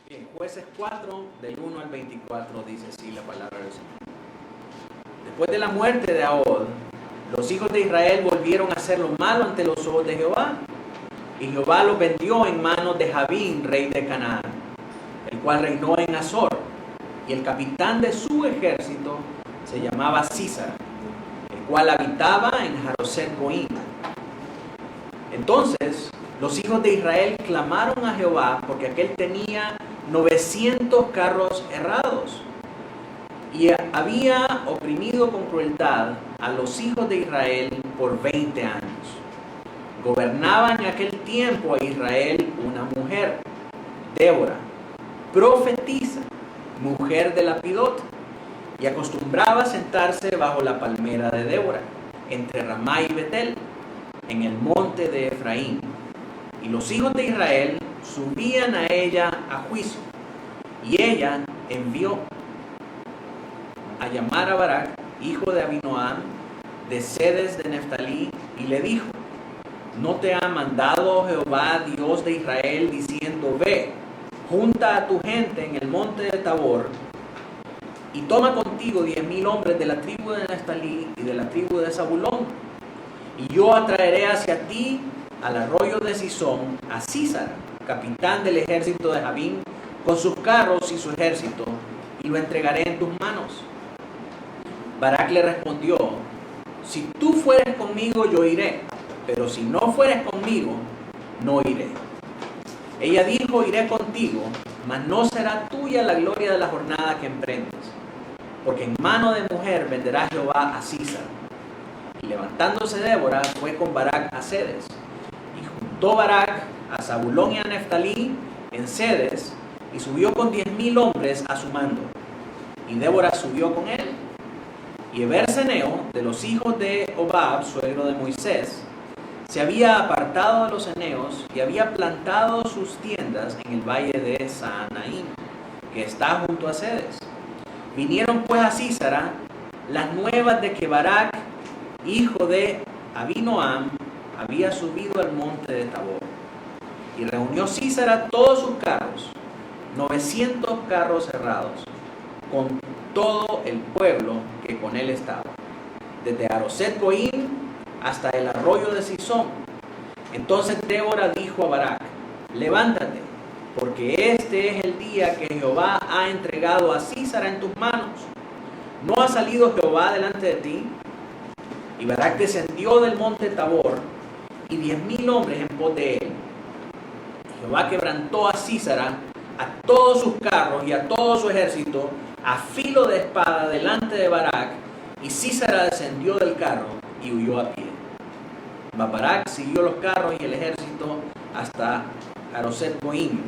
Bien, Jueces 4, del 1 al 24, dice así la palabra del Señor. Después de la muerte de Ahod, los hijos de Israel volvieron a hacer lo malo ante los ojos de Jehová. Y Jehová los vendió en manos de Jabín, rey de Canaán, el cual reinó en Azor. Y el capitán de su ejército se llamaba Sísara, el cual habitaba en Jaroset Goim. Entonces los hijos de Israel clamaron a Jehová porque aquél tenía 900 carros herrados y había oprimido con crueldad a los hijos de Israel por 20 años. Gobernaba en aquel tiempo a Israel una mujer, Débora, profetisa, mujer de Lapidot, y acostumbraba sentarse bajo la palmera de Débora, entre Ramá y Betel, en el monte de Efraín. Y los hijos de Israel subían a ella a juicio. Y ella envió a llamar a Barak, hijo de Abinoam, de Cedes de Neftalí, y le dijo: ¿no te ha mandado Jehová, Dios de Israel, diciendo: ve, junta a tu gente en el monte de Tabor, y toma contigo 10,000 hombres de la tribu de Neftalí y de la tribu de Zabulón, y yo atraeré hacia ti al arroyo de Sisón a Sísara, capitán del ejército de Jabín, con sus carros y su ejército, y lo entregaré en tus manos? Barak le respondió: si tú fueres conmigo, yo iré, pero si no fueres conmigo, no iré. Ella dijo: iré contigo, mas no será tuya la gloria de la jornada que emprendes, porque en mano de mujer venderá Jehová a Sísara. Y levantándose Débora, fue con Barak a Cedes. Y juntó Barak a Zabulón y a Neftalí en Cedes, y subió con 10,000 hombres a su mando. Y Débora subió con él. Y Eber-Seneo, de los hijos de Hobab, suegro de Moisés, se había apartado de los eneos y había plantado sus tiendas en el valle de Saanaim, que está junto a Cedes. Vinieron pues a Sísara las nuevas de que Barak, hijo de Abinoam, había subido al monte de Tabor. Y reunió Sísara todos sus carros, 900 carros cerrados, con todo el pueblo que con él estaba, desde Jaroset Goim hasta el arroyo de Sisón. Entonces Débora dijo a Barak: levántate, porque este es el día que Jehová ha entregado a Sísara en tus manos. ¿No ha salido Jehová delante de ti? Y Barak descendió del monte Tabor, y 10,000 hombres en pos de él. Jehová quebrantó a Sísara, a todos sus carros y a todo su ejército, a filo de espada delante de Barak, y Sísara descendió del carro y huyó a pie. Mas Barak siguió los carros y el ejército hasta Jaroset Goim,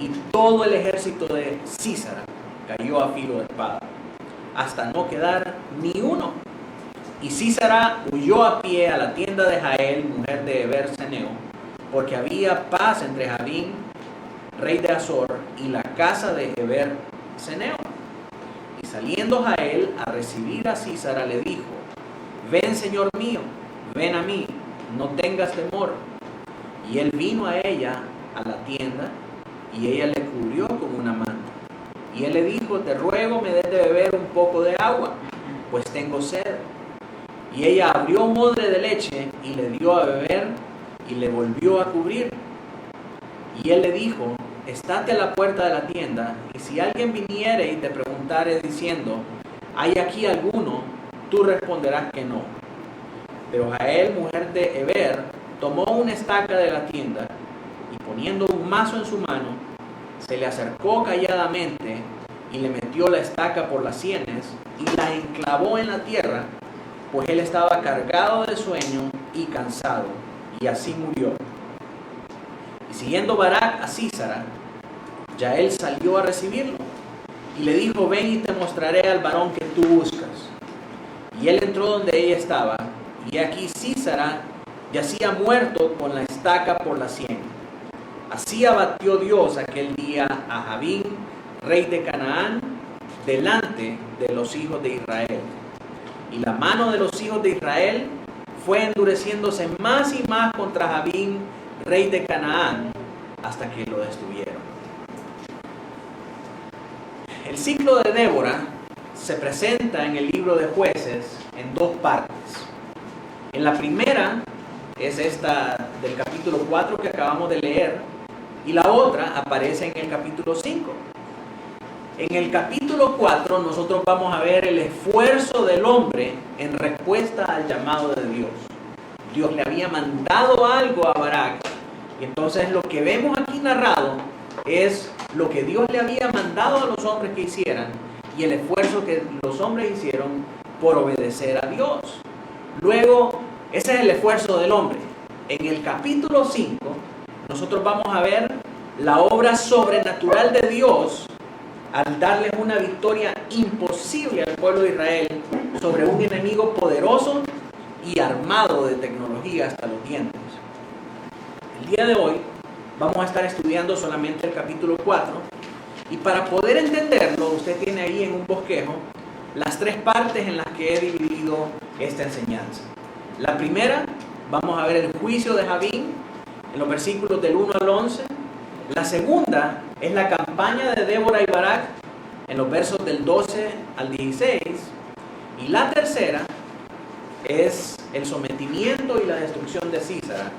y todo el ejército de Sísara cayó a filo de espada, hasta no quedar ni uno. Y Sísara huyó a pie a la tienda de Jael, mujer de Eber-Seneo, porque había paz entre Jabín, rey de Azor, y la casa de Eber-Seneo. Y saliendo Jael a recibir a Sísara, le dijo: ven, señor mío, ven a mí, no tengas temor. Y él vino a ella a la tienda, y ella le cubrió con una manta. Y él le dijo: te ruego me des de beber un poco de agua, pues tengo sed. Y ella abrió un odre de leche y le dio a beber, y le volvió a cubrir. Y él le dijo: estate a la puerta de la tienda, y si alguien viniere y te preguntare diciendo: ¿hay aquí alguno?, tú responderás que no. Pero Jael, mujer de Eber, tomó una estaca de la tienda, y poniendo un mazo en su mano, se le acercó calladamente, y le metió la estaca por las sienes, y la enclavó en la tierra, pues él estaba cargado de sueño y cansado, y así murió. Y siguiendo Barak a Sísara, Jael salió a recibirlo, y le dijo: ven y te mostraré al varón que tú buscas. Y él entró donde ella estaba, y aquí Sísara yacía muerto con la estaca por la sien. Así abatió Dios aquel día a Jabín, rey de Canaán, delante de los hijos de Israel. Y la mano de los hijos de Israel fue endureciéndose más y más contra Jabín, rey de Canaán, hasta que lo destruyeron. El ciclo de Débora se presenta en el libro de Jueces en dos partes. En la primera es esta del capítulo 4 que acabamos de leer, y la otra aparece en el capítulo 5. En el capítulo 4 nosotros vamos a ver el esfuerzo del hombre en respuesta al llamado de Dios. Dios le había mandado algo a Barak, y entonces lo que vemos aquí narrado es lo que Dios le había mandado a los hombres que hicieran y el esfuerzo que los hombres hicieron por obedecer a Dios. Luego, ese es el esfuerzo del hombre. En el capítulo 5, nosotros vamos a ver la obra sobrenatural de Dios al darles una victoria imposible al pueblo de Israel sobre un enemigo poderoso y armado de tecnología hasta los dientes. El día de hoy vamos a estar estudiando solamente el capítulo 4, y para poder entenderlo, usted tiene ahí en un bosquejo las tres partes en las que he dividido esta enseñanza. La primera, vamos a ver el juicio de Javín en los versículos del 1 al 11. La segunda es la campaña de Débora y Barak en los versos del 12 al 16. Y la tercera es el sometimiento y la destrucción de Císara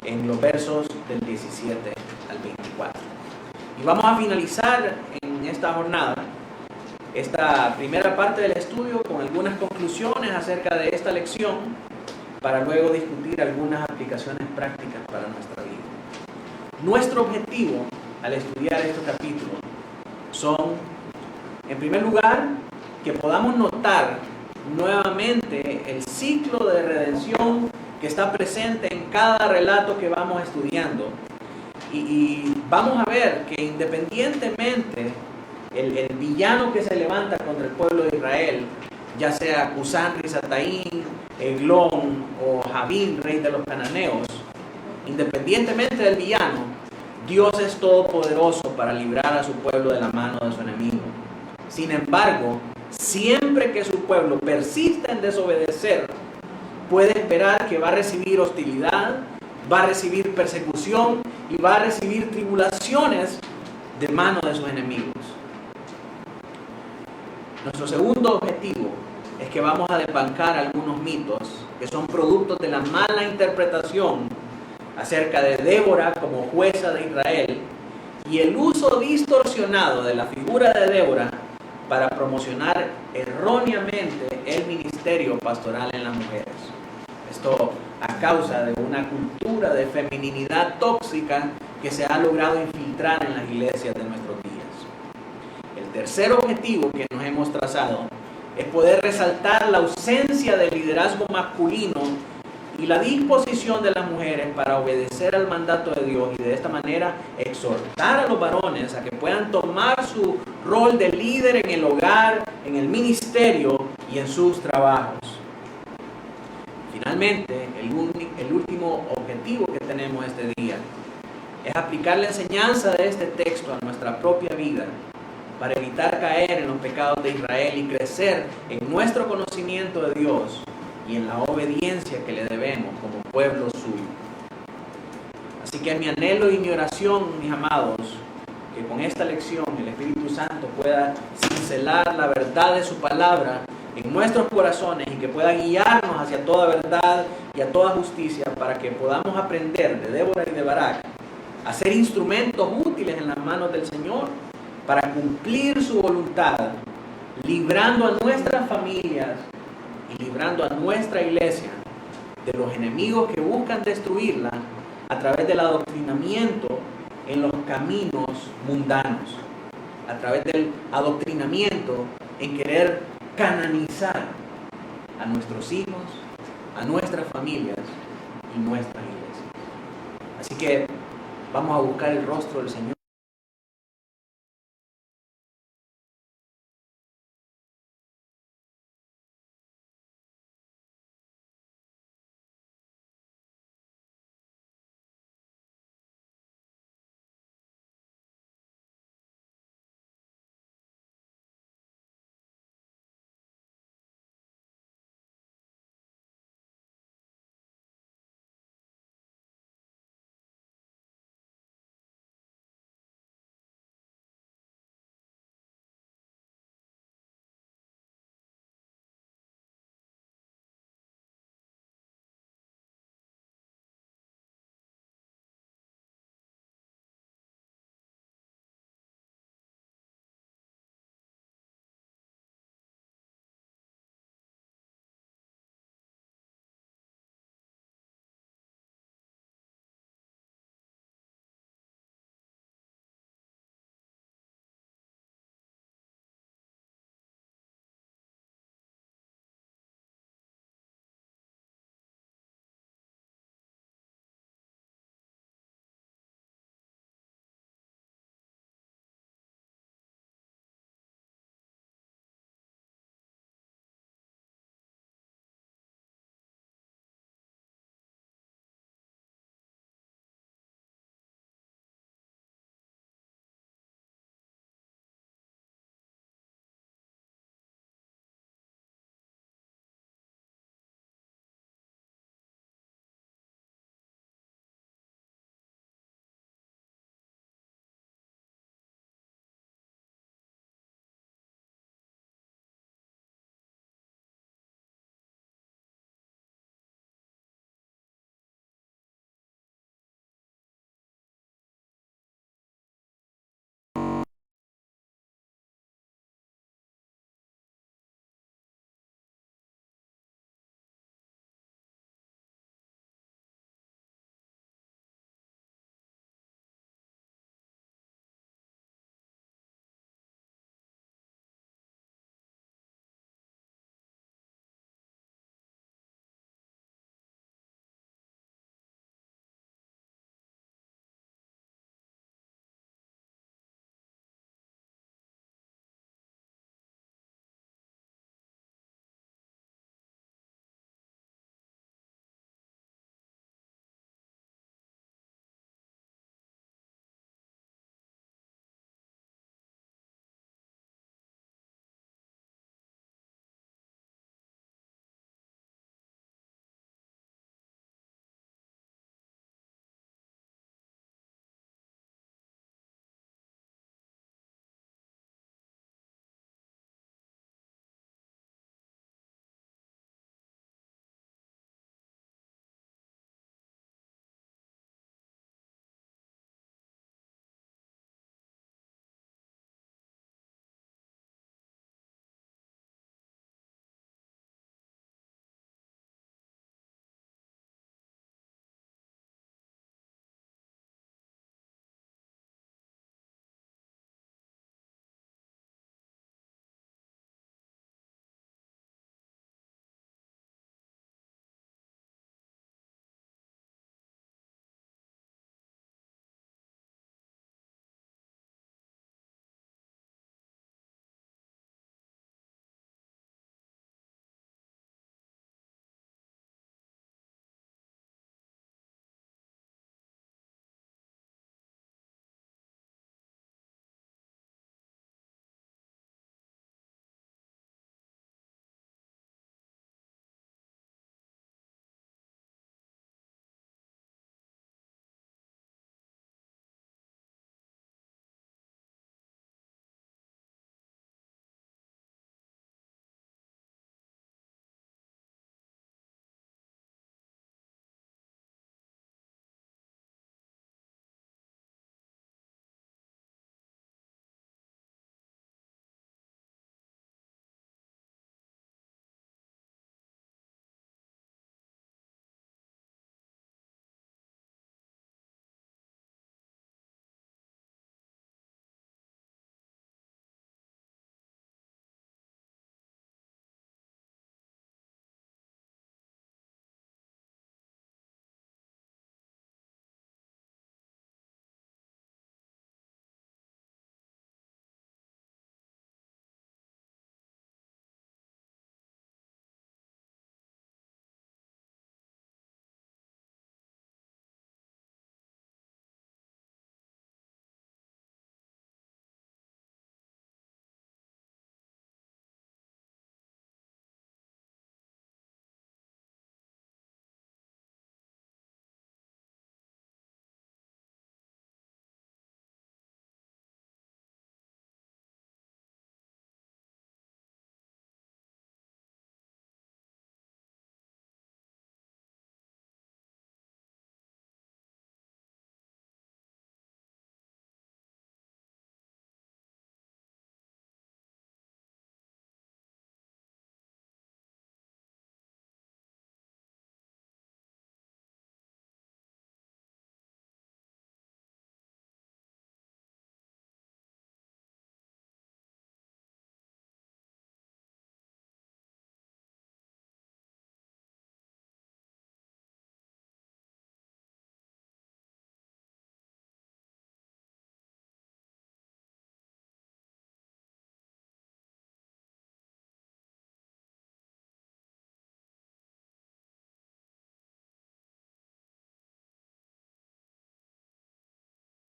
en los versos del 17 al 24. Y vamos a finalizar en esta jornada esta primera parte del estudio con algunas conclusiones acerca de esta lección, para luego discutir algunas aplicaciones prácticas para nuestra vida. Nuestro objetivo al estudiar estos capítulos son, en primer lugar, que podamos notar nuevamente el ciclo de redención que está presente en cada relato que vamos estudiando. Y vamos a ver que independientemente el villano que se levanta contra el pueblo de Israel, ya sea Cusán Risataín, Eglón o Javín, rey de los cananeos, independientemente del villano, Dios es todopoderoso para librar a su pueblo de la mano de su enemigo. Sin embargo, siempre que su pueblo persista en desobedecer, puede esperar que va a recibir hostilidad, va a recibir persecución y va a recibir tribulaciones de mano de sus enemigos. Nuestro segundo objetivo es que vamos a desbancar algunos mitos que son productos de la mala interpretación acerca de Débora como jueza de Israel y el uso distorsionado de la figura de Débora para promocionar erróneamente el ministerio pastoral en las mujeres. Esto a causa de una cultura de feminidad tóxica que se ha logrado infiltrar en las iglesias de nuestros días. El tercer objetivo que nos hemos trazado es poder resaltar la ausencia de liderazgo masculino y la disposición de las mujeres para obedecer al mandato de Dios, y de esta manera exhortar a los varones a que puedan tomar su rol de líder en el hogar, en el ministerio y en sus trabajos. Finalmente, el último objetivo que tenemos este día es aplicar la enseñanza de este texto a nuestra propia vida para evitar caer en los pecados de Israel y crecer en nuestro conocimiento de Dios y en la obediencia que le debemos como pueblo suyo. Así que mi anhelo y mi oración, mis amados, que con esta lección el Espíritu Santo pueda cincelar la verdad de su palabra en nuestros corazones y que pueda guiarnos hacia toda verdad y a toda justicia, para que podamos aprender de Débora y de Barak a ser instrumentos útiles en las manos del Señor para cumplir su voluntad, librando a nuestras familias y librando a nuestra iglesia de los enemigos que buscan destruirla a través del adoctrinamiento en los caminos mundanos, a través del adoctrinamiento en querer cananizar a nuestros hijos, a nuestras familias y nuestras iglesias. Así que vamos a buscar el rostro del Señor.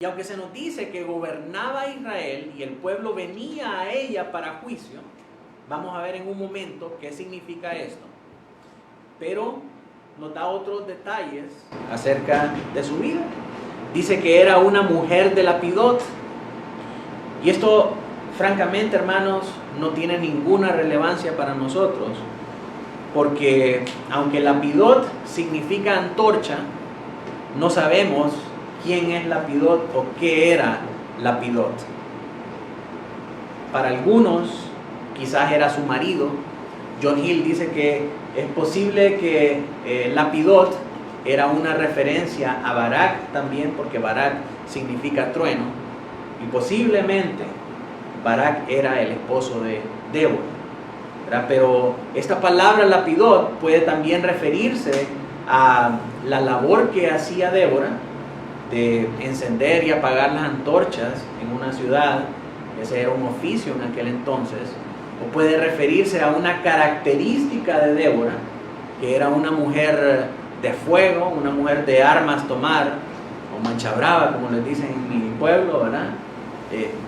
Y aunque se nos dice que gobernaba Israel y el pueblo venía a ella para juicio, vamos a ver en un momento qué significa esto. Pero nos da otros detalles acerca de su vida. Dice que era una mujer de Lapidot. Y esto, francamente, hermanos, no tiene ninguna relevancia para nosotros. Porque aunque Lapidot significa antorcha, no sabemos quién es Lapidot o qué era Lapidot. Para algunos, quizás era su marido. John Hill dice que es posible que Lapidot era una referencia a Barak también, porque Barak significa trueno, y posiblemente Barak era el esposo de Débora, ¿verdad? Pero esta palabra Lapidot puede también referirse a la labor que hacía Débora de encender y apagar las antorchas en una ciudad. Ese era un oficio en aquel entonces. O puede referirse a una característica de Débora, que era una mujer de fuego, una mujer de armas tomar, o mancha brava, como les dicen en mi pueblo, ¿verdad?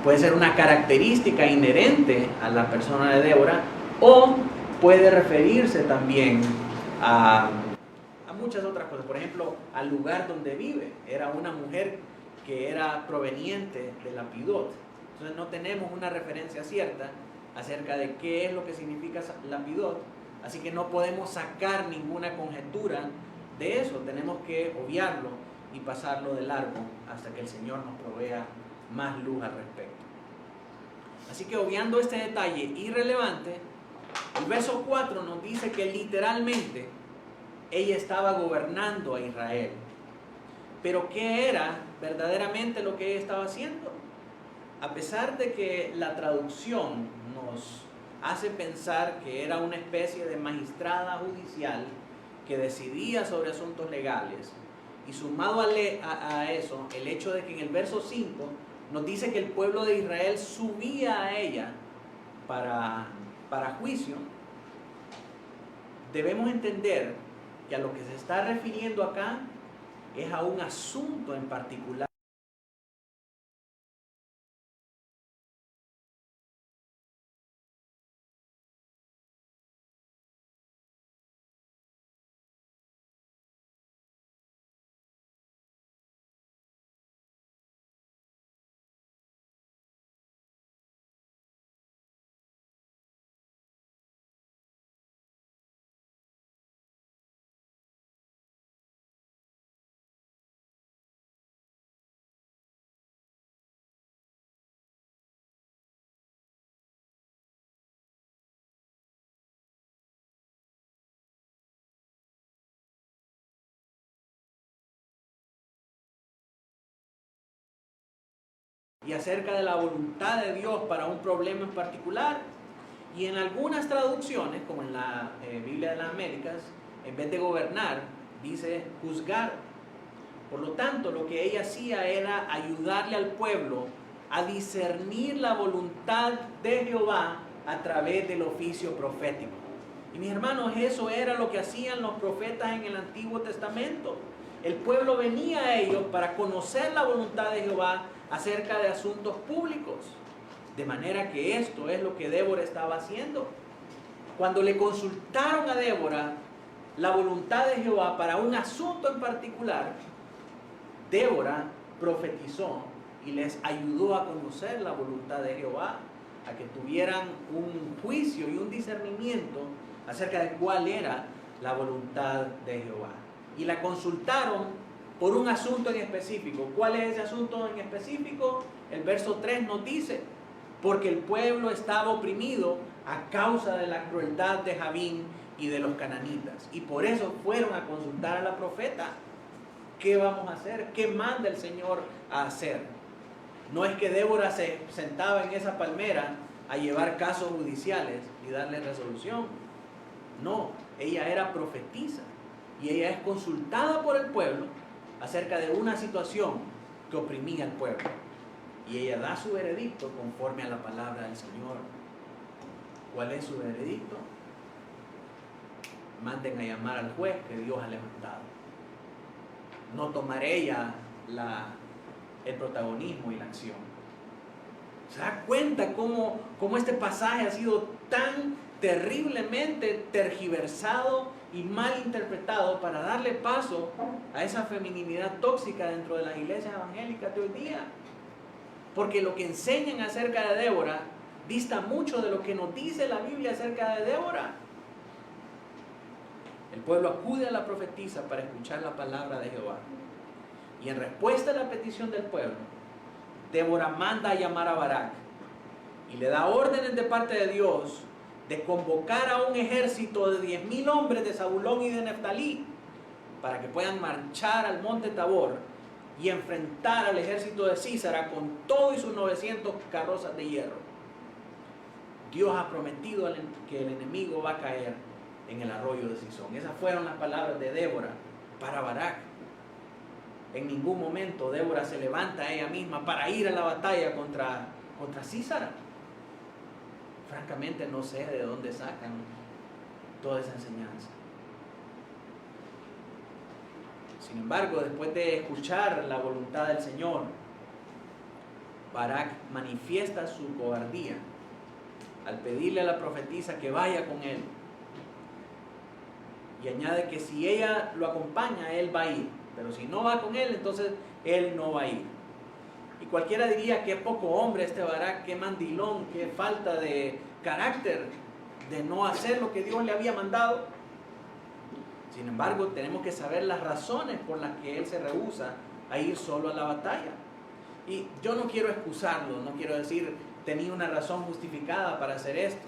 Puede ser una característica inherente a la persona de Débora, o puede referirse también a muchas otras cosas. Por ejemplo, al lugar donde vive. Era una mujer que era proveniente de Lapidot. Entonces no tenemos una referencia cierta acerca de qué es lo que significa Lapidot, así que no podemos sacar ninguna conjetura de eso. Tenemos que obviarlo y pasarlo de largo hasta que el Señor nos provea más luz al respecto. Así que, obviando este detalle irrelevante, el verso 4 nos dice que literalmente ella estaba gobernando a Israel. Pero ¿qué era verdaderamente lo que ella estaba haciendo? A pesar de que la traducción nos hace pensar que era una especie de magistrada judicial que decidía sobre asuntos legales, y sumado a eso, el hecho de que en el verso 5 nos dice que el pueblo de Israel subía a ella para juicio, debemos entender que a lo que se está refiriendo acá es a un asunto en particular. Y acerca de la voluntad de Dios para un problema en particular. Y en algunas traducciones, como en la Biblia de las Américas, en vez de gobernar, dice juzgar. Por lo tanto, lo que ella hacía era ayudarle al pueblo a discernir la voluntad de Jehová a través del oficio profético. Y mis hermanos, eso era lo que hacían los profetas en el Antiguo Testamento. El pueblo venía a ellos para conocer la voluntad de Jehová acerca de asuntos públicos. De manera que esto es lo que Débora estaba haciendo. Cuando le consultaron a Débora la voluntad de Jehová para un asunto en particular, Débora profetizó y les ayudó a conocer la voluntad de Jehová, a que tuvieran un juicio y un discernimiento acerca de cuál era la voluntad de Jehová. Y la consultaron por un asunto en específico. ¿Cuál es ese asunto en específico? El verso 3 nos dice: porque el pueblo estaba oprimido a causa de la crueldad de Jabín y de los cananitas. Y por eso fueron a consultar a la profeta. ¿Qué vamos a hacer? ¿Qué manda el Señor a hacer? No es que Débora se sentaba en esa palmera a llevar casos judiciales y darle resolución. No, ella era profetisa y ella es consultada por el pueblo acerca de una situación que oprimía al pueblo. Y ella da su veredicto conforme a la palabra del Señor. ¿Cuál es su veredicto? Manden a llamar al juez que Dios ha levantado. No tomaré ella el protagonismo y la acción. ¿Se da cuenta cómo este pasaje ha sido tan terriblemente tergiversado y mal interpretado para darle paso a esa feminidad tóxica dentro de las iglesias evangélicas de hoy día? Porque lo que enseñan acerca de Débora dista mucho de lo que nos dice la Biblia acerca de Débora. El pueblo acude a la profetisa para escuchar la palabra de Jehová. Y en respuesta a la petición del pueblo, Débora manda a llamar a Barak y le da órdenes de parte de Dios de convocar a un ejército de 10,000 hombres de Zabulón y de Neftalí para que puedan marchar al monte Tabor y enfrentar al ejército de Sísara con todo y sus 900 carrozas de hierro. Dios ha prometido que el enemigo va a caer en el arroyo de Sison. Esas fueron las palabras de Débora para Barak. En ningún momento Débora se levanta ella misma para ir a la batalla contra Sísara. Francamente no sé de dónde sacan toda esa enseñanza. Sin embargo, después de escuchar la voluntad del Señor, Barak manifiesta su cobardía al pedirle a la profetisa que vaya con él. Y añade que si ella lo acompaña, él va a ir. Pero si no va con él, entonces él no va a ir. Y cualquiera diría, qué poco hombre este Barak, qué mandilón, qué falta de carácter de no hacer lo que Dios le había mandado. Sin embargo, tenemos que saber las razones por las que él se rehúsa a ir solo a la batalla. Y yo no quiero excusarlo, no quiero decir, tenía una razón justificada para hacer esto.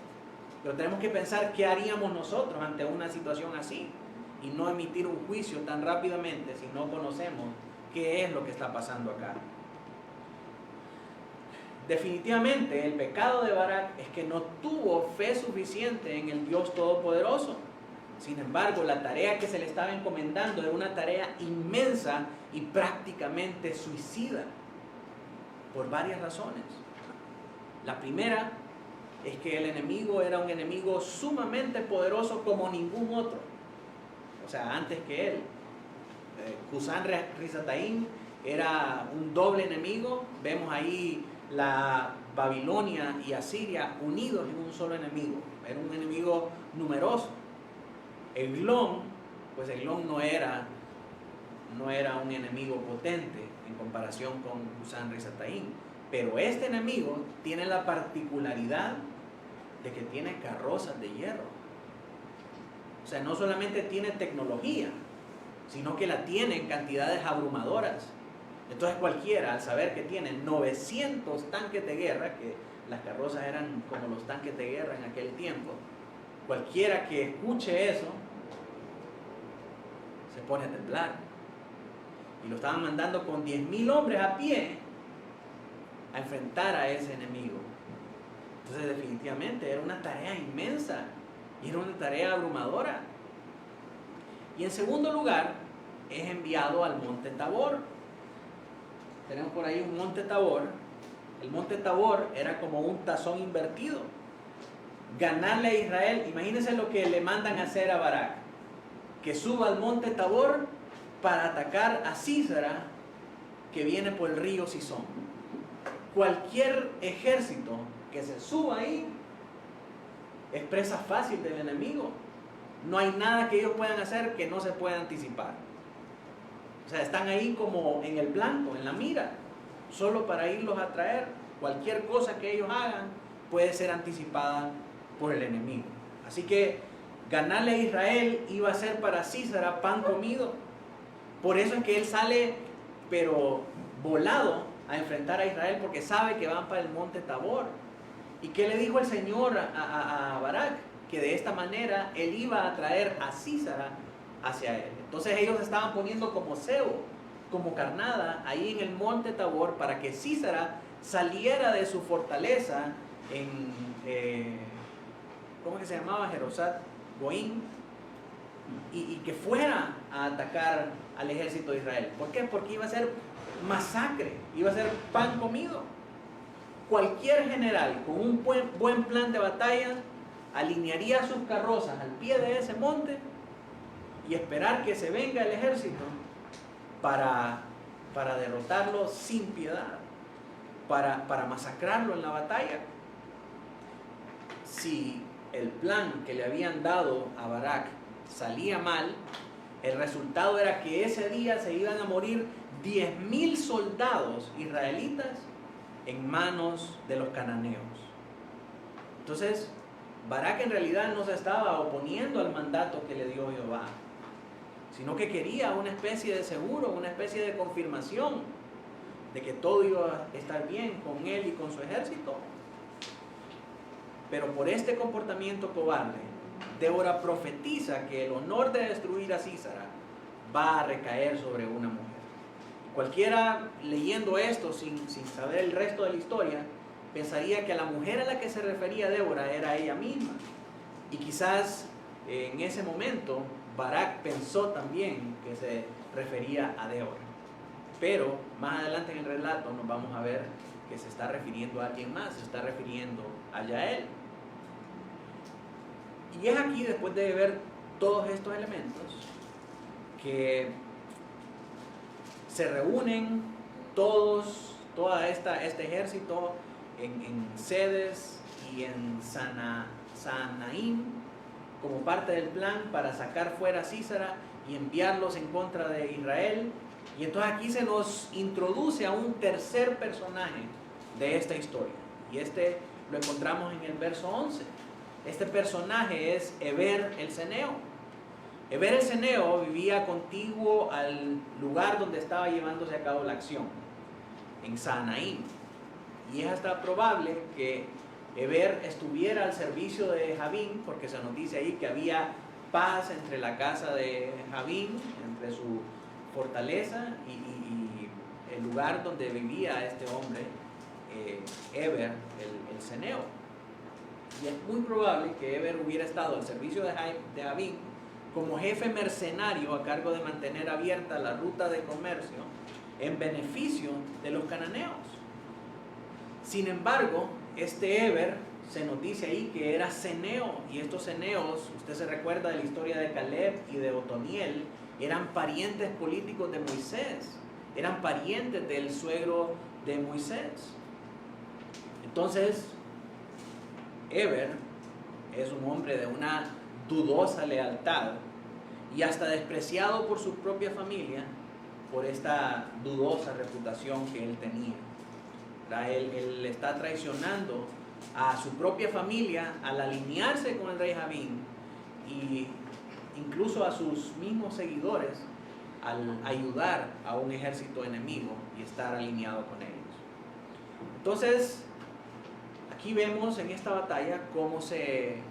Pero tenemos que pensar qué haríamos nosotros ante una situación así y no emitir un juicio tan rápidamente si no conocemos qué es lo que está pasando acá. Definitivamente el pecado de Barak es que no tuvo fe suficiente en el Dios Todopoderoso. Sin embargo, la tarea que se le estaba encomendando era una tarea inmensa y prácticamente suicida por varias razones. La primera es que el enemigo era un enemigo sumamente poderoso como ningún otro. O sea, antes que él. Cusán Risataim era un doble enemigo. Vemos ahí la Babilonia y Asiria unidos en un solo enemigo. Era un enemigo numeroso. Eglón, pues Eglón no era un enemigo potente en comparación con Cusán Risataim. Pero este enemigo tiene la particularidad de que tiene carrozas de hierro. O sea, no solamente tiene tecnología, sino que la tiene en cantidades abrumadoras. Entonces cualquiera, al saber que tiene 900 tanques de guerra, que las carrozas eran como los tanques de guerra en aquel tiempo, cualquiera que escuche eso, se pone a temblar. Y lo estaban mandando con 10,000 hombres a pie a enfrentar a ese enemigo. Entonces definitivamente era una tarea inmensa y era una tarea abrumadora. Y en segundo lugar, es enviado al monte Tabor. Tenemos por ahí un monte Tabor. El monte Tabor era como un tazón invertido. Ganarle a Israel, imagínense lo que le mandan a hacer a Barak, que suba al monte Tabor para atacar a Sísara, que viene por el río Sison. Cualquier ejército que se suba ahí es presa fácil del enemigo. No hay nada que ellos puedan hacer que no se pueda anticipar. O sea, están ahí como en el blanco, en la mira, solo para irlos a traer. Cualquier cosa que ellos hagan puede ser anticipada por el enemigo. Así que ganarle a Israel iba a ser para Sísara pan comido. Por eso es que él sale, pero volado, a enfrentar a Israel, porque sabe que van para el monte Tabor. ¿Y qué le dijo el Señor a Barak? Que de esta manera él iba a traer a Sísara hacia él. Entonces ellos estaban poniendo como cebo, como carnada, ahí en el monte Tabor, para que Sísara saliera de su fortaleza en, ¿cómo que se llamaba? Jerosat Goim, y que fuera a atacar al ejército de Israel. ¿Por qué? Porque iba a ser masacre, iba a ser pan comido. Cualquier general con un buen plan de batalla alinearía sus carrozas al pie de ese monte y esperar que se venga el ejército para para derrotarlo sin piedad, para masacrarlo en la batalla. Si el plan que le habían dado a Barak salía mal, el resultado era que ese día se iban a morir 10,000 soldados israelitas en manos de los cananeos. Entonces, Barak en realidad no se estaba oponiendo al mandato que le dio Jehová, sino que quería una especie de seguro, una especie de confirmación de que todo iba a estar bien con él y con su ejército. Pero por este comportamiento cobarde, Débora profetiza que el honor de destruir a Sísara va a recaer sobre una mujer. Cualquiera leyendo esto sin saber el resto de la historia, pensaría que a la mujer a la que se refería Débora era ella misma. Y quizás en ese momento Barak pensó también que se refería a Débora. Pero más adelante en el relato nos vamos a ver que se está refiriendo a alguien más, se está refiriendo a Yael. Y es aquí, después de ver todos estos elementos, que se reúnen este ejército en Cedes y en Sanaim como parte del plan para sacar fuera a Sísara y enviarlos en contra de Israel. Y entonces aquí se nos introduce a un tercer personaje de esta historia, y este lo encontramos en el verso 11. Este personaje es Heber el Ceneo. Heber el Ceneo vivía contiguo al lugar donde estaba llevándose a cabo la acción, en Sanaim. Y es hasta probable que Heber estuviera al servicio de Jabín, porque se nos dice ahí que había paz entre la casa de Jabín, entre su fortaleza y el lugar donde vivía este hombre, Heber el Ceneo. Y es muy probable que Heber hubiera estado al servicio de Jabín como jefe mercenario a cargo de mantener abierta la ruta de comercio en beneficio de los cananeos. Sin embargo, este Heber se nos dice ahí que era ceneo, y estos ceneos, usted se recuerda de la historia de Caleb y de Otoniel, eran parientes políticos de Moisés, eran parientes del suegro de Moisés. Entonces, Heber es un hombre de una dudosa lealtad y hasta despreciado por su propia familia por esta dudosa reputación que él tenía. Él está traicionando a su propia familia al alinearse con el rey Jabín, y incluso a sus mismos seguidores al ayudar a un ejército enemigo y estar alineado con ellos. Entonces, aquí vemos en esta batalla cómo se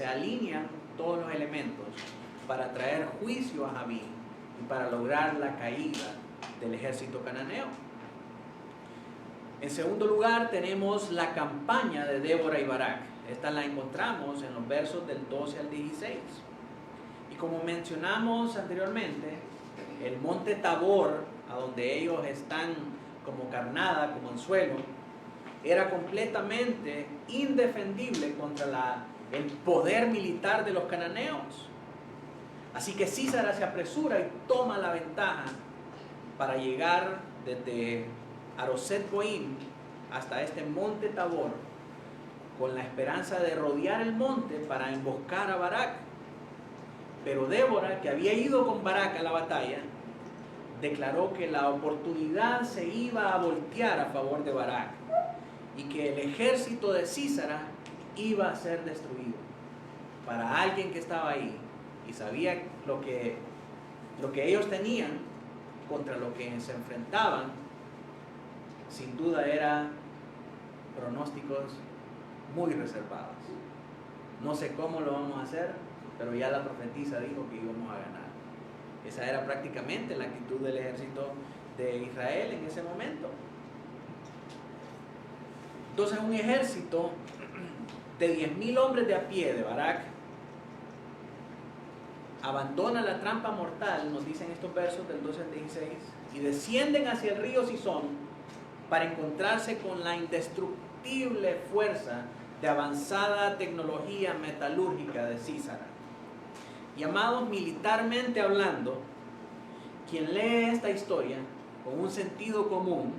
alinean todos los elementos para traer juicio a Jabín y para lograr la caída del ejército cananeo. En segundo lugar, tenemos la campaña de Débora y Barak. Esta la encontramos en los versos del 12 al 16. Y como mencionamos anteriormente, el monte Tabor, a donde ellos están como carnada, como anzuelo, era completamente indefendible contra el poder militar de los cananeos. Así que Sísara se apresura y toma la ventaja para llegar desde Aroset Goim hasta este monte Tabor, con la esperanza de rodear el monte para emboscar a Barak. Pero Débora, que había ido con Barak a la batalla, declaró que la oportunidad se iba a voltear a favor de Barak y que el ejército de Sísara iba a ser destruido. Para alguien que estaba ahí y sabía lo que ellos tenían contra lo que se enfrentaban, sin duda eran pronósticos muy reservados. No sé cómo lo vamos a hacer, pero ya la profetisa dijo que íbamos a ganar. Esa era prácticamente la actitud del ejército de Israel en ese momento. Entonces, un ejército de 10,000 hombres de a pie de Barak abandona la trampa mortal, nos dicen estos versos del 12 al 16, y descienden hacia el río Sison para encontrarse con la indestructible fuerza de avanzada tecnología metalúrgica de Sísara. Y amados, militarmente hablando, quien lee esta historia con un sentido común,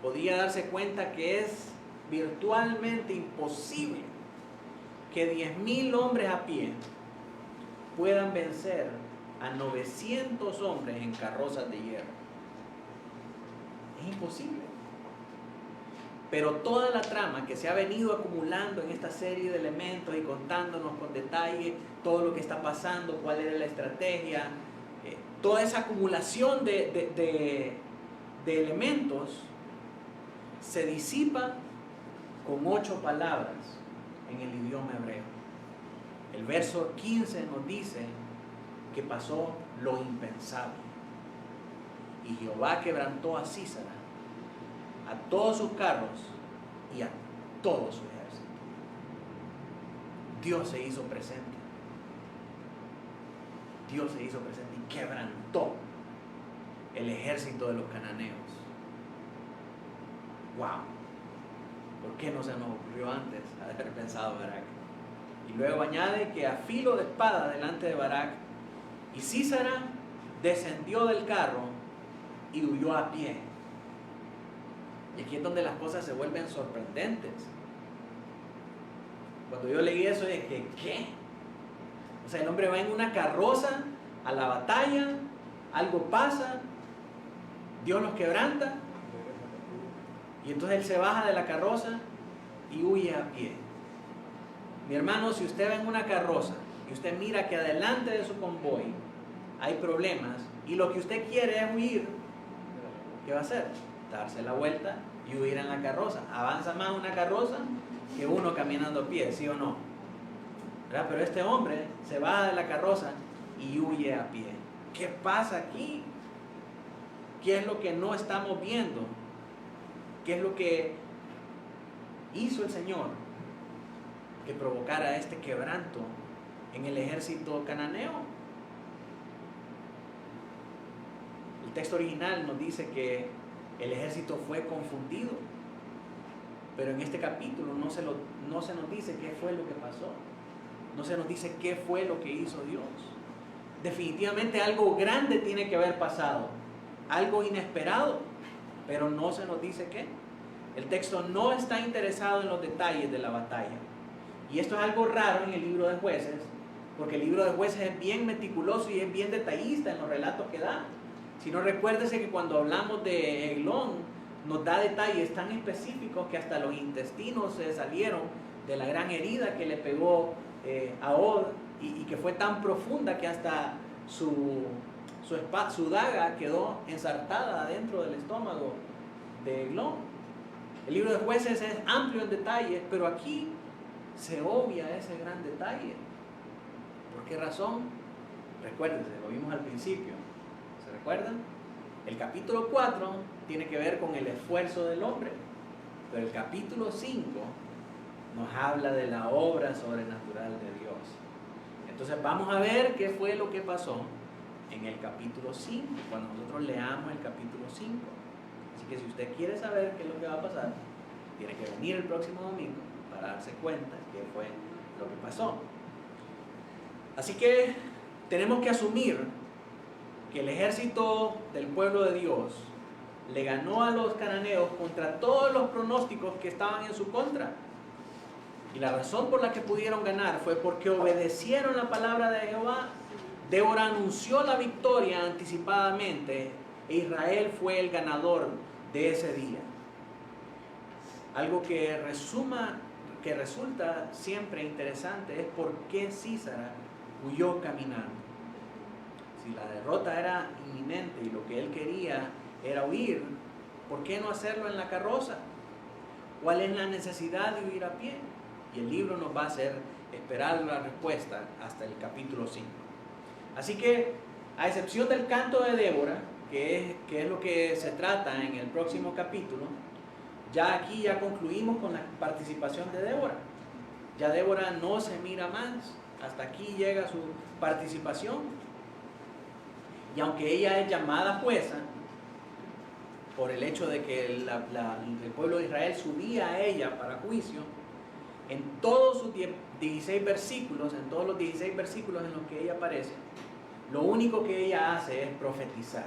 podía darse cuenta que es virtualmente imposible que 10,000 hombres a pie puedan vencer a 900 hombres en carrozas de hierro. Es imposible. Pero toda la trama que se ha venido acumulando en esta serie de elementos y contándonos con detalle todo lo que está pasando, cuál era la estrategia, toda esa acumulación de elementos se disipa con 8 palabras en el idioma hebreo. El verso 15 nos dice que pasó lo impensable. Y Jehová quebrantó a Sísara, a todos sus carros y a todo su ejército. Dios se hizo presente. Dios se hizo presente y quebrantó el ejército de los cananeos. ¡Wow! ¿Por qué no se nos ocurrió antes haber pensado Barak? Y luego añade que a filo de espada delante de Barak, y Sísara descendió del carro y huyó a pie. Y aquí es donde las cosas se vuelven sorprendentes. Cuando yo leí eso dije, ¿qué? O sea, el hombre va en una carroza a la batalla, algo pasa, Dios los quebranta, y entonces él se baja de la carroza y huye a pie. Mi hermano, si usted va en una carroza y usted mira que adelante de su convoy hay problemas y lo que usted quiere es huir, ¿qué va a hacer? Darse la vuelta y huir en la carroza. Avanza más una carroza que uno caminando a pie, ¿sí o no? ¿Verdad? Pero este hombre se baja de la carroza y huye a pie. ¿Qué pasa aquí? ¿Qué es lo que no estamos viendo? ¿Qué es lo que hizo el Señor que provocara este quebranto en el ejército cananeo? El texto original nos dice que el ejército fue confundido, pero en este capítulo no se nos dice qué fue lo que pasó, no se nos dice qué fue lo que hizo Dios. Definitivamente algo grande tiene que haber pasado, algo inesperado, pero no se nos dice qué. El texto no está interesado en los detalles de la batalla. Y esto es algo raro en el libro de Jueces, porque el libro de Jueces es bien meticuloso y es bien detallista en los relatos que da. Si no, recuérdese que cuando hablamos de Eglón, nos da detalles tan específicos que hasta los intestinos se salieron de la gran herida que le pegó a Og, y que fue tan profunda que hasta su daga quedó ensartada dentro del estómago de Eglón. El libro de Jueces es amplio en detalles, pero aquí se obvia ese gran detalle. ¿Por qué razón? Recuérdense, lo vimos al principio. ¿Se recuerdan? El capítulo 4 tiene que ver con el esfuerzo del hombre, pero el capítulo 5 nos habla de la obra sobrenatural de Dios. Entonces vamos a ver qué fue lo que pasó en el capítulo 5, cuando nosotros leamos el capítulo 5. Así que si usted quiere saber qué es lo que va a pasar, tiene que venir el próximo domingo para darse cuenta qué fue lo que pasó. Así que tenemos que asumir que el ejército del pueblo de Dios le ganó a los cananeos contra todos los pronósticos que estaban en su contra. Y la razón por la que pudieron ganar fue porque obedecieron la palabra de Jehová. Débora anunció la victoria anticipadamente e Israel fue el ganador de ese día. Algo que resulta siempre interesante es por qué Sísara huyó caminando. Si la derrota era inminente y lo que él quería era huir, ¿por qué no hacerlo en la carroza? ¿Cuál es la necesidad de huir a pie? Y el libro nos va a hacer esperar la respuesta hasta el capítulo 5. Así que, a excepción del canto de Débora, que es lo que se trata en el próximo capítulo, ya concluimos con la participación de Débora. Ya Débora no se mira más, hasta aquí llega su participación. Y aunque ella es llamada jueza, por el hecho de que el pueblo de Israel subía a ella para juicio, en todos sus 16 versículos, en todos los 16 versículos en los que ella aparece, lo único que ella hace es profetizar.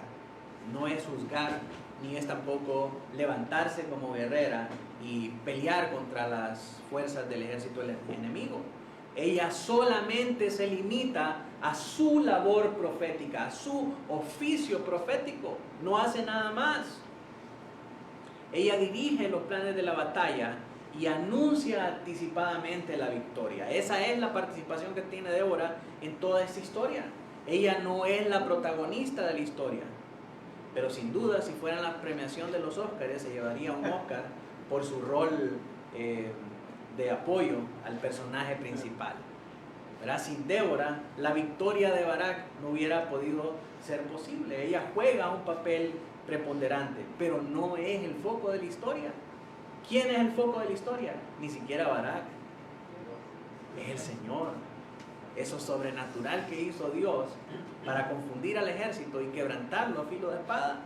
No es juzgar, ni es tampoco levantarse como guerrera y pelear contra las fuerzas del ejército del enemigo. Ella solamente se limita a su labor profética, a su oficio profético. No hace nada más. Ella dirige los planes de la batalla y anuncia anticipadamente la victoria. Esa es la participación que tiene Débora en toda esta historia. Ella no es la protagonista de la historia, pero sin duda, si fuera la premiación de los Óscares, se llevaría un Óscar por su rol de apoyo al personaje principal. ¿Verdad? Sin Débora, la victoria de Barak no hubiera podido ser posible. Ella juega un papel preponderante, pero no es el foco de la historia. ¿Quién es el foco de la historia? Ni siquiera Barak. Es el Señor. Eso sobrenatural que hizo Dios para confundir al ejército y quebrantarlo a filo de espada.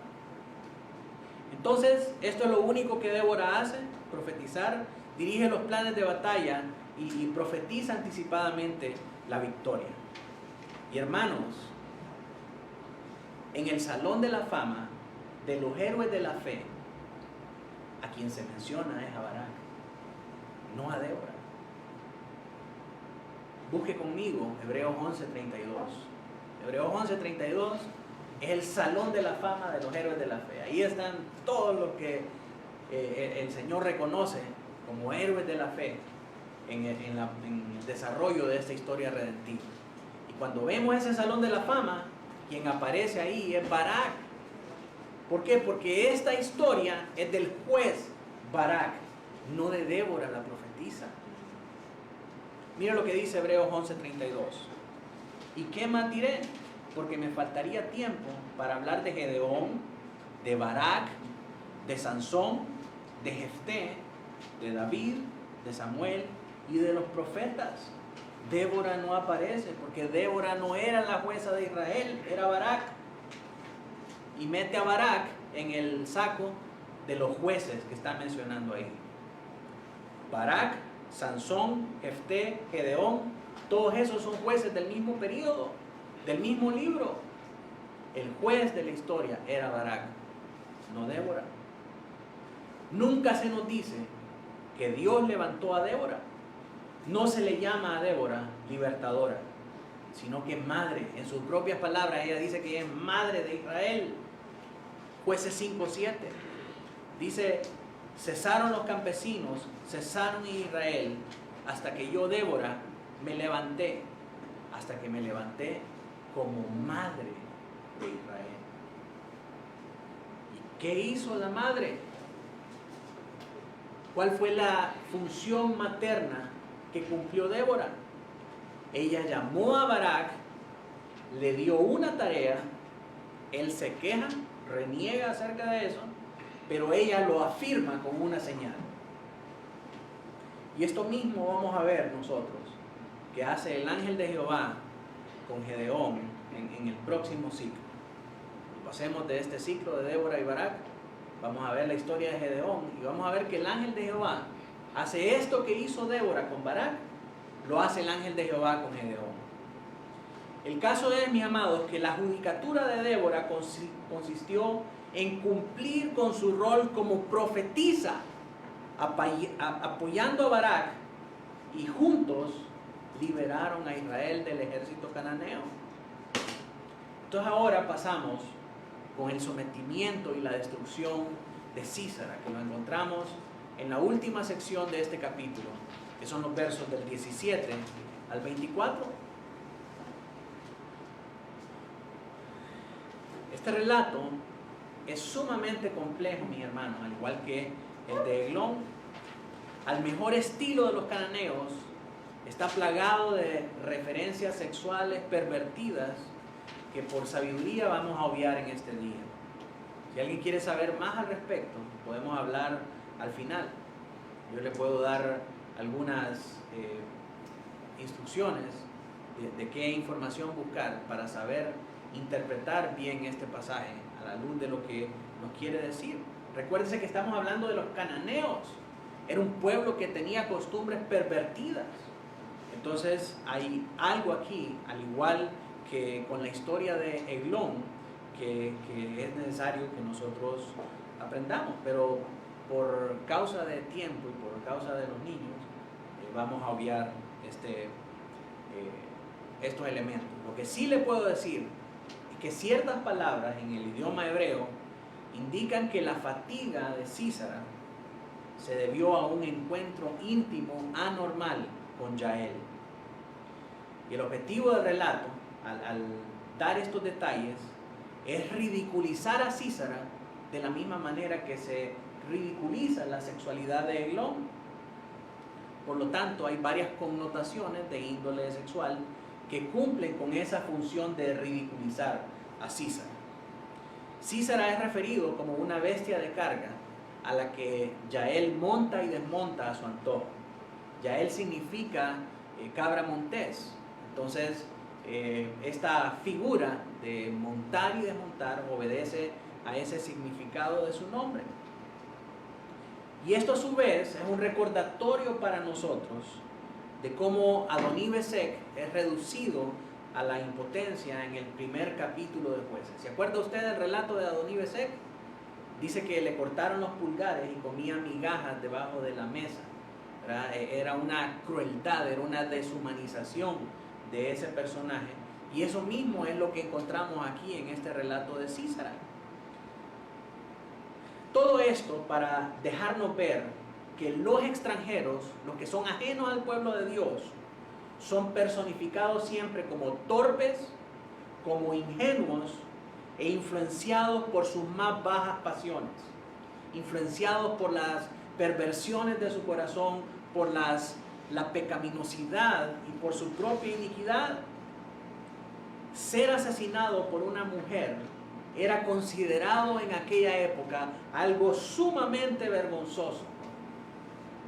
Entonces, esto es lo único que Débora hace: profetizar, dirige los planes de batalla y profetiza anticipadamente la victoria. Y hermanos, en el Salón de la Fama de los héroes de la fe, a quien se menciona es a Barak, no a Débora. Busque conmigo Hebreos 11:32. Hebreos 11:32 es el Salón de la Fama de los héroes de la fe. Ahí están todos los que el Señor reconoce como héroes de la fe en el desarrollo de esta historia redentiva. Y cuando vemos ese Salón de la Fama, quien aparece ahí es Barak. ¿Por qué? Porque esta historia es del juez Barak, no de Débora la profetisa. Mira lo que dice Hebreos 11:32. ¿Y qué más diré? Porque me faltaría tiempo para hablar de Gedeón, de Barak, de Sansón, de Jefté, de David, de Samuel y de los profetas. Débora no aparece porque Débora no era la jueza de Israel, era Barak. Y mete a Barak en el saco de los jueces que está mencionando ahí. Barak, Sansón, Jefté, Gedeón, todos esos son jueces del mismo periodo, del mismo libro. El juez de la historia era Barak, no Débora. Nunca se nos dice que Dios levantó a Débora. No se le llama a Débora libertadora, sino que madre. En sus propias palabras ella dice que ella es madre de Israel. Jueces 5:7 dice: cesaron los campesinos, cesaron en Israel, hasta que yo, Débora, me levanté, hasta que me levanté como madre de Israel. ¿Y qué hizo la madre? ¿Cuál fue la función materna que cumplió Débora? Ella llamó a Barak, le dio una tarea, él se queja, reniega acerca de eso, pero ella lo afirma con una señal. Y esto mismo vamos a ver nosotros, que hace el ángel de Jehová con Gedeón en el próximo ciclo. Pasemos de este ciclo de Débora y Barak, vamos a ver la historia de Gedeón y vamos a ver que el ángel de Jehová hace esto que hizo Débora con Barak, lo hace el ángel de Jehová con Gedeón. El caso es, mis amados, que la judicatura de Débora consistió en cumplir con su rol como profetisa, apoyando a Barak, y juntos liberaron a Israel del ejército cananeo. Entonces ahora pasamos con el sometimiento y la destrucción de Sísara, que lo encontramos en la última sección de este capítulo, que son los versos del 17 al 24. Este relato es sumamente complejo, mis hermanos, al igual que el de Eglón. Al mejor estilo de los cananeos, está plagado de referencias sexuales pervertidas que por sabiduría vamos a obviar en este día. Si alguien quiere saber más al respecto, podemos hablar al final. Yo le puedo dar algunas instrucciones de qué información buscar para saber interpretar bien este pasaje a la luz de lo que nos quiere decir. Recuérdense que estamos hablando de los cananeos. Era un pueblo que tenía costumbres pervertidas. Entonces hay algo aquí, al igual que con la historia de Eglón, que es necesario que nosotros aprendamos, pero por causa de tiempo y por causa de los niños, vamos a obviar estos elementos. Lo que sí le puedo decir es que ciertas palabras en el idioma hebreo indican que la fatiga de Sísara se debió a un encuentro íntimo anormal con Yael. Y el objetivo del relato, al dar estos detalles, es ridiculizar a Sísara de la misma manera que se ridiculiza la sexualidad de Eglón. Por lo tanto, hay varias connotaciones de índole sexual que cumplen con esa función de ridiculizar a Sísara. Sísara es referido como una bestia de carga a la que Yael monta y desmonta a su antojo. Yael significa cabra montés. Entonces, esta figura de montar y desmontar obedece a ese significado de su nombre. Y esto a su vez es un recordatorio para nosotros de cómo Adoní-Besek es reducido a la impotencia en el primer capítulo de Jueces. ¿Se acuerda usted del relato de Adoní-Besek? Dice que le cortaron los pulgares y comía migajas debajo de la mesa. Era una crueldad, era una deshumanización de ese personaje. Y eso mismo es lo que encontramos aquí en este relato de Sísara. Todo esto para dejarnos ver que los extranjeros, los que son ajenos al pueblo de Dios, son personificados siempre como torpes, como ingenuos e influenciados por sus más bajas pasiones, influenciados por las perversiones de su corazón, por la pecaminosidad y por su propia iniquidad. Ser asesinado por una mujer era considerado en aquella época algo sumamente vergonzoso.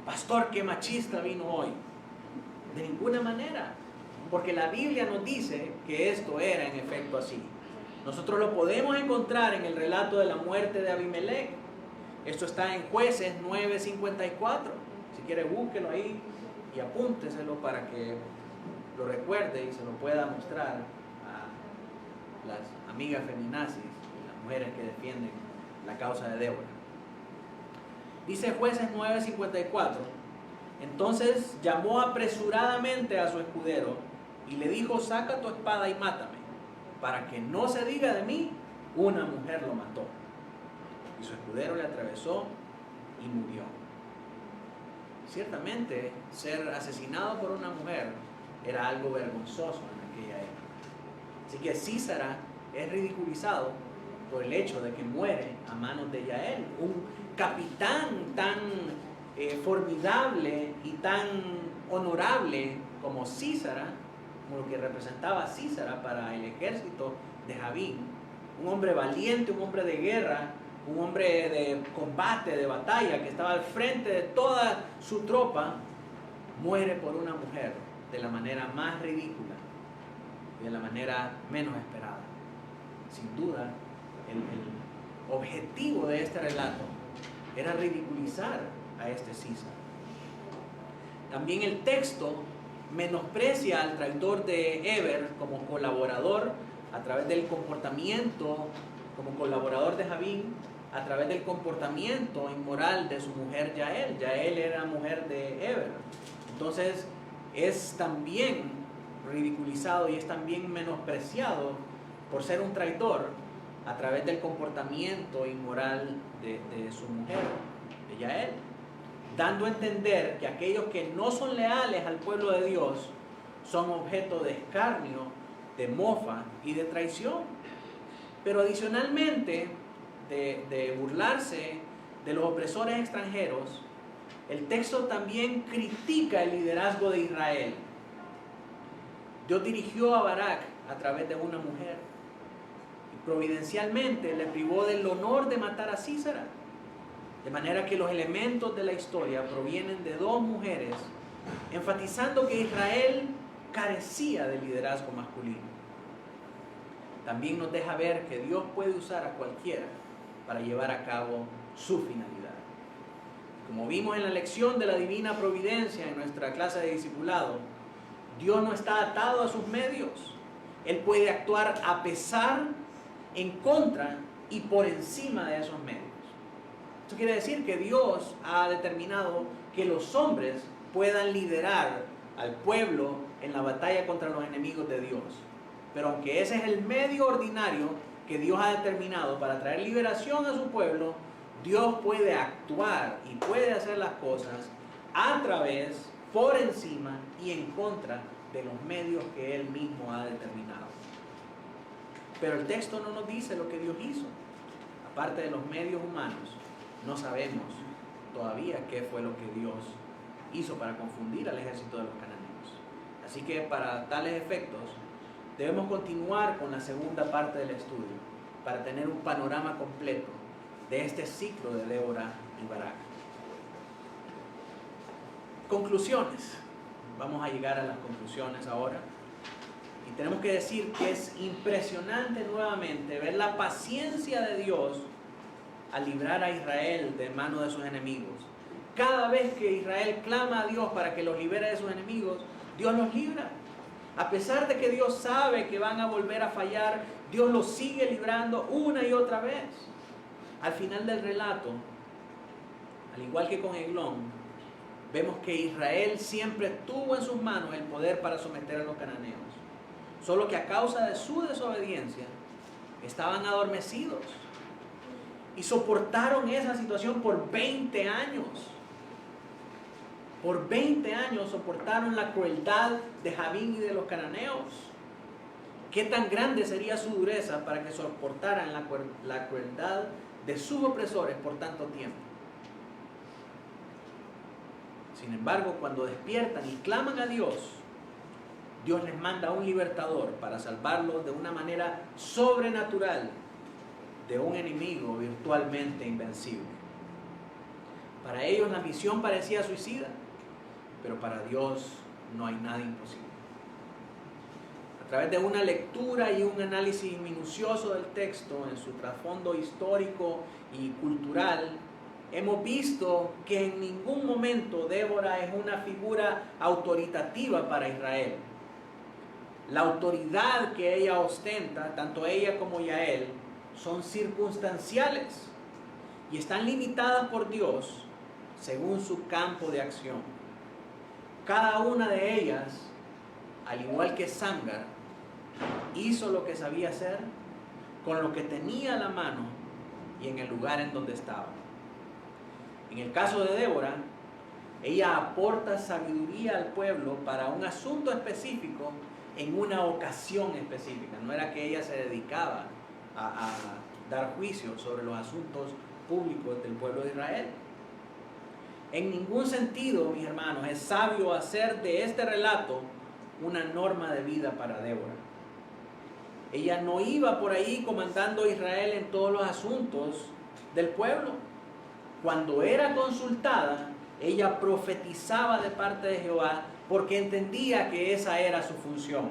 Pastor, qué machista vino hoy. De ninguna manera, porque la Biblia nos dice que esto era en efecto así. Nosotros lo podemos encontrar en el relato de la muerte de Abimelech. Esto está en Jueces 9:54. Si quiere, búsquelo ahí y apúnteselo para que lo recuerde y se lo pueda mostrar a las amigas feminazis y las mujeres que defienden la causa de Débora. Dice Jueces 9:54. Entonces llamó apresuradamente a su escudero y le dijo: saca tu espada y mátame, para que no se diga de mí, una mujer lo mató. Y su escudero le atravesó y murió. Ciertamente, ser asesinado por una mujer era algo vergonzoso en aquella época. Así que Sísara es ridiculizado por el hecho de que muere a manos de Yael, un capitán tan formidable y tan honorable como Sísara, como lo que representaba Sísara para el ejército de Jabín, un hombre valiente, un hombre de guerra, un hombre de combate, de batalla, que estaba al frente de toda su tropa, muere por una mujer de la manera más ridícula y de la manera menos esperada. Sin duda, el objetivo de este relato era ridiculizar a este Sísara. También el texto menosprecia al traidor de Eber como colaborador a través del comportamiento, como colaborador de Jabín, a través del comportamiento inmoral de su mujer Yael. Yael era mujer de Eber. Entonces es también ridiculizado y es también menospreciado por ser un traidor a través del comportamiento inmoral de su mujer, de Yael, dando a entender que aquellos que no son leales al pueblo de Dios son objeto de escarnio, de mofa y de traición. Pero adicionalmente de burlarse de los opresores extranjeros, el texto también critica el liderazgo de Israel. Dios dirigió a Barak a través de una mujer y providencialmente le privó del honor de matar a Sísara, de manera que los elementos de la historia provienen de dos mujeres, enfatizando que Israel carecía de liderazgo masculino. También nos deja ver que Dios puede usar a cualquiera para llevar a cabo su finalidad. Como vimos en la lección de la divina providencia en nuestra clase de discipulado, Dios no está atado a sus medios. Él puede actuar a pesar en contra y por encima de esos medios. Esto quiere decir que Dios ha determinado que los hombres puedan liderar al pueblo en la batalla contra los enemigos de Dios. Pero aunque ese es el medio ordinario que Dios ha determinado para traer liberación a su pueblo, Dios puede actuar y puede hacer las cosas a través, por encima y en contra de los medios que Él mismo ha determinado. Pero el texto no nos dice lo que Dios hizo. Aparte de los medios humanos, no sabemos todavía qué fue lo que Dios hizo para confundir al ejército de los cananeos. Así que para tales efectos, debemos continuar con la segunda parte del estudio para tener un panorama completo de este ciclo de Débora y Barak. Conclusiones. Vamos a llegar a las conclusiones ahora. Y tenemos que decir que es impresionante nuevamente ver la paciencia de Dios al librar a Israel de manos de sus enemigos. Cada vez que Israel clama a Dios para que los libere de sus enemigos, Dios los libra. A pesar de que Dios sabe que van a volver a fallar, Dios los sigue librando una y otra vez. Al final del relato, al igual que con Eglón, vemos que Israel siempre tuvo en sus manos el poder para someter a los cananeos. Solo que a causa de su desobediencia, estaban adormecidos. Y soportaron esa situación por 20 años. Por 20 años soportaron la crueldad de Jabín y de los cananeos. ¿Qué tan grande sería su dureza para que soportaran la crueldad de sus opresores por tanto tiempo? Sin embargo, cuando despiertan y claman a Dios, Dios les manda a un libertador para salvarlos de una manera sobrenatural de un enemigo virtualmente invencible. Para ellos la misión parecía suicida, pero para Dios no hay nada imposible. A través de una lectura y un análisis minucioso del texto en su trasfondo histórico y cultural, hemos visto que en ningún momento Débora es una figura autoritativa para Israel. La autoridad que ella ostenta, tanto ella como Yael, son circunstanciales y están limitadas por Dios según su campo de acción. Cada una de ellas, al igual que Samgar, hizo lo que sabía hacer con lo que tenía a la mano y en el lugar en donde estaba. En el caso de Débora, ella aporta sabiduría al pueblo para un asunto específico en una ocasión específica. No era que ella se dedicaba a dar juicio sobre los asuntos públicos del pueblo de Israel. En ningún sentido, mis hermanos, es sabio hacer de este relato una norma de vida para Débora. Ella no iba por ahí comandando a Israel en todos los asuntos del pueblo. Cuando era consultada, ella profetizaba de parte de Jehová porque entendía que esa era su función.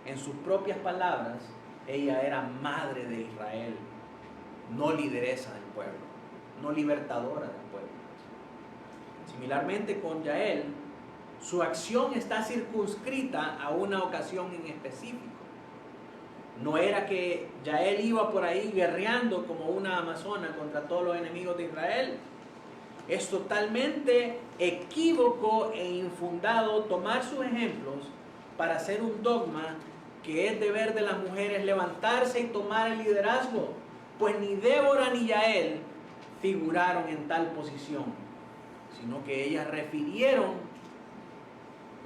En sus propias palabras, ella era madre de Israel, no lideresa del pueblo, no libertadora del pueblo. Similarmente con Yael, su acción está circunscrita a una ocasión en específico. No era que Yael iba por ahí guerreando como una amazona contra todos los enemigos de Israel. Es totalmente equívoco e infundado tomar sus ejemplos para hacer un dogma que es deber de las mujeres levantarse y tomar el liderazgo, pues ni Débora ni Yael figuraron en tal posición, sino que ellas refirieron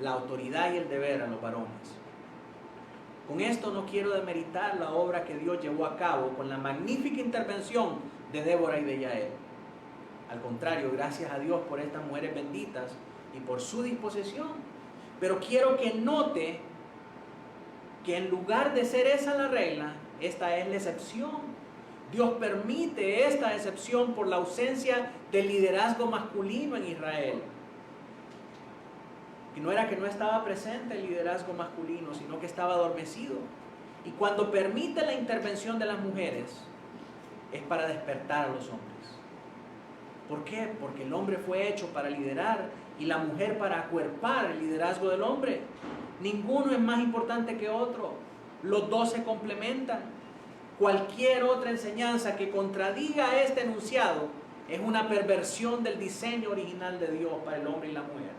la autoridad y el deber a los varones. Con esto no quiero demeritar la obra que Dios llevó a cabo con la magnífica intervención de Débora y de Yael. Al contrario, gracias a Dios por estas mujeres benditas y por su disposición. Pero quiero que note que en lugar de ser esa la regla, esta es la excepción. Dios permite esta excepción por la ausencia de liderazgo masculino en Israel. Y no era que no estaba presente el liderazgo masculino, sino que estaba adormecido. Y cuando permite la intervención de las mujeres, es para despertar a los hombres. ¿Por qué? Porque el hombre fue hecho para liderar y la mujer para acuerpar el liderazgo del hombre. Ninguno es más importante que otro. Los dos se complementan. Cualquier otra enseñanza que contradiga este enunciado es una perversión del diseño original de Dios para el hombre y la mujer.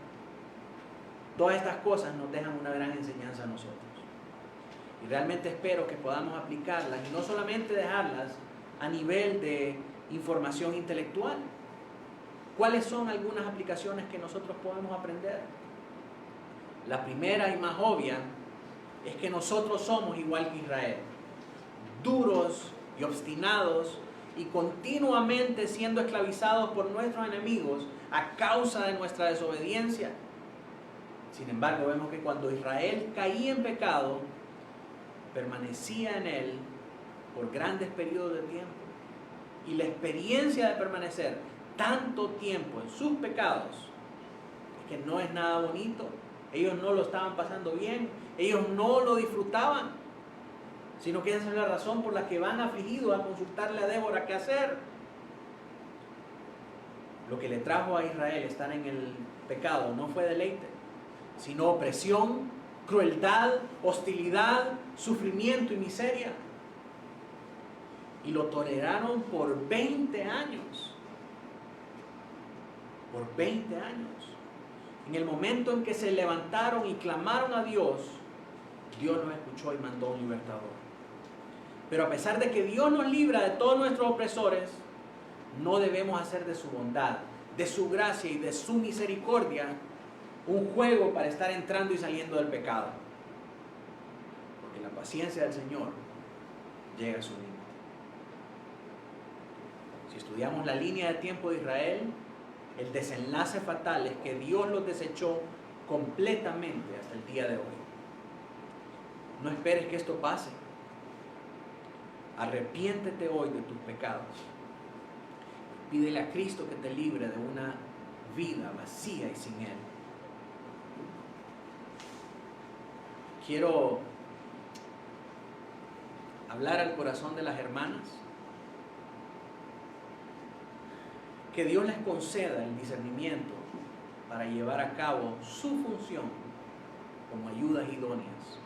Todas estas cosas nos dejan una gran enseñanza a nosotros. Y realmente espero que podamos aplicarlas y no solamente dejarlas a nivel de información intelectual. ¿Cuáles son algunas aplicaciones que nosotros podemos aprender? La primera y más obvia es que nosotros somos igual que Israel, duros y obstinados y continuamente siendo esclavizados por nuestros enemigos a causa de nuestra desobediencia. Sin embargo, vemos que cuando Israel caía en pecado, permanecía en él por grandes periodos de tiempo. Y la experiencia de permanecer tanto tiempo en sus pecados es que no es nada bonito. Ellos no lo estaban pasando bien, ellos no lo disfrutaban, sino que esa es la razón por la que van afligidos a consultarle a Débora qué hacer. Lo que le trajo a Israel estar en el pecado no fue deleite, sino opresión, crueldad, hostilidad, sufrimiento y miseria. Y lo toleraron por 20 años. Por 20 años. En el momento en que se levantaron y clamaron a Dios, Dios los escuchó y mandó un libertador. Pero a pesar de que Dios nos libra de todos nuestros opresores, no debemos hacer de su bondad, de su gracia y de su misericordia un juego para estar entrando y saliendo del pecado. Porque la paciencia del Señor llega a su límite. Si estudiamos la línea de tiempo de Israel, el desenlace fatal es que Dios los desechó completamente hasta el día de hoy. No esperes que esto pase. Arrepiéntete hoy de tus pecados. Pídele a Cristo que te libre de una vida vacía y sin Él. Quiero hablar al corazón de las hermanas. Que Dios les conceda el discernimiento para llevar a cabo su función como ayudas idóneas,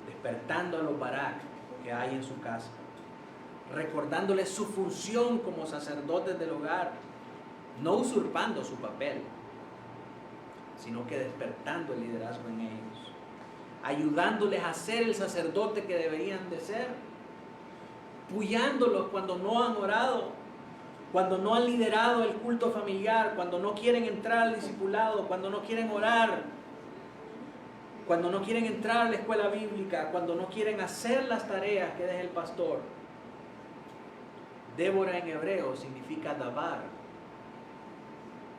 despertando a los barak que hay en su casa, recordándoles su función como sacerdotes del hogar, no usurpando su papel, sino que despertando el liderazgo en ellos, ayudándoles a ser el sacerdote que deberían de ser, apoyándolos cuando no han orado, cuando no han liderado el culto familiar, cuando no quieren entrar al discipulado, cuando no quieren orar, cuando no quieren entrar a la escuela bíblica, cuando no quieren hacer las tareas que deja el pastor. Débora en hebreo significa dabar.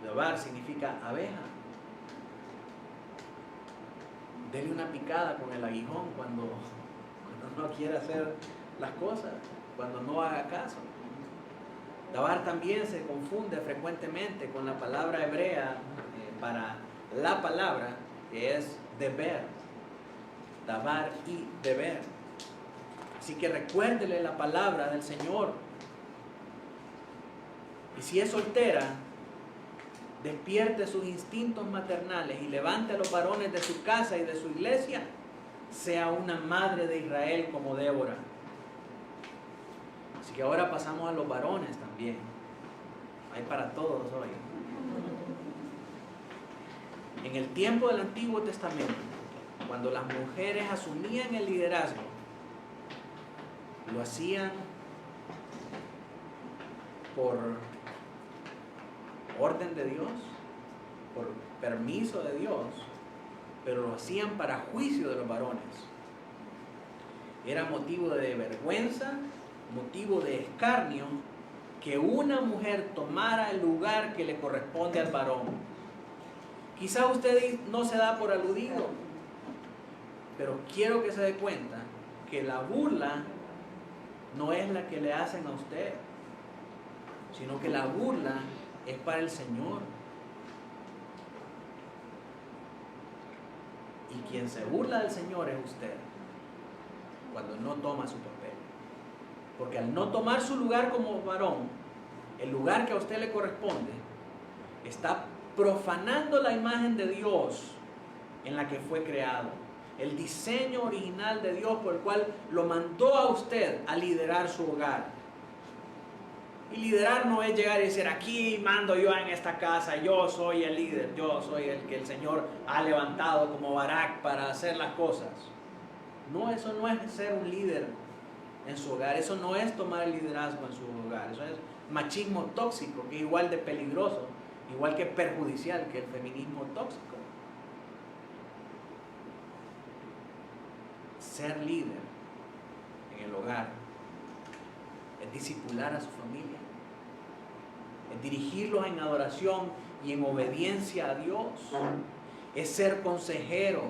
Dabar significa abeja. Dele una picada con el aguijón cuando no quiere hacer las cosas, cuando no haga caso. Dabar también se confunde frecuentemente con la palabra hebrea para la palabra que es deber. Dabar y deber. Así que recuérdele la palabra del Señor. Y si es soltera, despierte sus instintos maternales y levante a los varones de su casa y de su iglesia. Sea una madre de Israel como Débora. Así que ahora pasamos a los varones también. Hay para todos hoy. En el tiempo del Antiguo Testamento, cuando las mujeres asumían el liderazgo, lo hacían por orden de Dios, por permiso de Dios, pero lo hacían para juicio de los varones. Era motivo de vergüenza, motivo de escarnio, que una mujer tomara el lugar que le corresponde al varón. Quizá usted no se da por aludido, pero quiero que se dé cuenta que la burla no es la que le hacen a usted, sino que la burla es para el Señor. Y quien se burla del Señor es usted, cuando no toma su papel. Porque al no tomar su lugar como varón, el lugar que a usted le corresponde, está profanando la imagen de Dios en la que fue creado. el diseño original de Dios por el cual lo mandó a usted a liderar su hogar. Y liderar no es llegar y decir, aquí mando yo en esta casa, yo soy el líder, yo soy el que el Señor ha levantado como Barak para hacer las cosas. No, eso no es ser un líder en su hogar, eso no es tomar el liderazgo en su hogar, eso es machismo tóxico, que es igual de peligroso, igual que perjudicial que el feminismo tóxico. Ser líder en el hogar es discipular a su familia, es dirigirlos en adoración y en obediencia a Dios, es ser consejero,